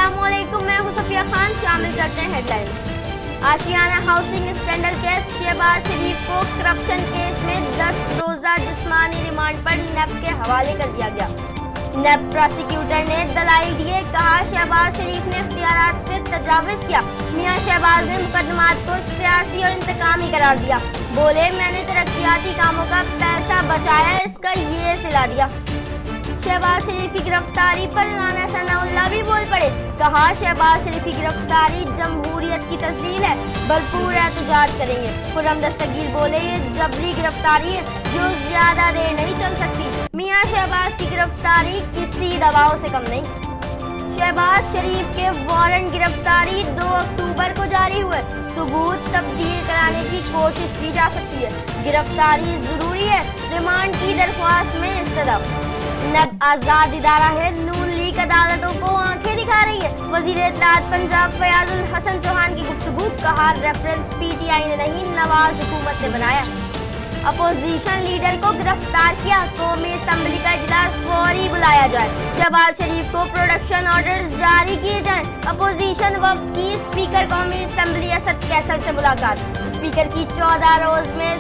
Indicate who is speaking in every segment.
Speaker 1: अस्सलामुअलैकुम, मैं हूं सफिया खान। शामिल करते हैं हेडलाइंस। आशियाना हाउसिंग स्कैंडल केस शहबाज शरीफ को करप्शन केस में 10 रोजा जिस्मानी रिमांड पर नेब के हवाले कर दिया गया। नेब प्रोसिक्यूटर ने दलाइल दिए, कहा शहबाज शरीफ ने इख्तियारात से तजाविज किया। मियां शहबाज ने मुकदमात को सियासी और इंतकामी करार दिया। बोले, मैंने तरक्याती कामों का पैसा बचाया, इसका ये सिला दिया। शहबाज शरीफ की गिरफ्तारी पर राना सनाउल्लाह भी बोल पड़े, कहा शहबाज शरीफ की गिरफ्तारी जमहूरियत की तस्दील है, भरपूर एहतजाज करेंगे। खुर्रम दस्तगीर बोले, ये जबरी गिरफ्तारी है जो ज्यादा देर नहीं चल सकती। मियां शहबाज की गिरफ्तारी किसी दबाव से कम नहीं। शहबाज शरीफ के वारंट गिरफ्तारी 2 अक्टूबर को जारी हुए। सबूत तब्दील कराने की कोशिश की जा सकती है। गिरफ्तारी जरूरी है, रिमांड की दरख्वास्त में इस्तदा। नेब आजाद इदारा है, नून लीग अदालतों को आंखें दिखा रही है। वजीर इत्तलात पंजाब फयाजुल हसन चौहान की गुफ्तगू, कहा रेफरेंस पीटीआई ने नहीं, नवाज हुकूमत ने बनाया। अपोजिशन लीडर को गिरफ्तार किया, कौमी असम्बली का इजलास फौरी बुलाया जाए। शहबाज शरीफ को प्रोडक्शन ऑर्डर जारी किए जाएं। अपोजिशन वफ्द की स्पीकर कौमी असम्बली असद कैसर से मुलाकात। स्पीकर की 14 रोज में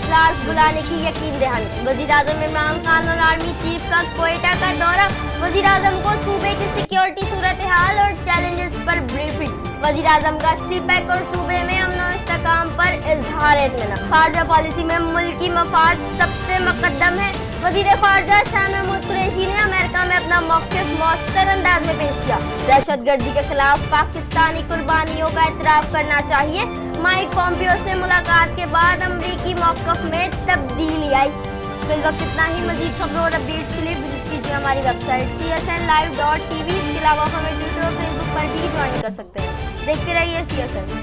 Speaker 1: इजलास बुलाने की यकीन दहानी। वज़ीर-ए-आज़म इमरान खान और आर्मी चीफ का क्वेटा का दौरा। वज़ीर-ए-आज़म को सूबे की सिक्योरिटी सूरत हाल और चैलेंजेस पर ब्रीफिंग। वज़ीर-ए-आज़म का सीपैक और सूबे में अमन और इस्तेहकाम पर इजहार इत्मीनान। खारजा पॉलिसी में मुल्की मफाद सबसे मुकद्दम है। वज़ीर ख़ारजा शाह महमूद कुरैशी ने अमेरिका में अपना मौक़िफ़ मौसर अंदाज में पेश किया। दहशतगर्दी के खिलाफ पाकिस्तानी कुर्बानियों का एतराफ़ करना चाहिए। माइक पॉम्पियो से मुलाकात के बाद अमरीकी मौक़िफ़ में तब्दीली आई। फिलवक्त इतना ही। मज़ीद खबरों और अपडेट्स के लिए विजिट कीजिए हमारी वेबसाइट csnlive.tv। इसके अलावा हमें ट्विटर और फेसबुक पर भी ज्वाइन कर सकते हैं। देखते रहिए CSN।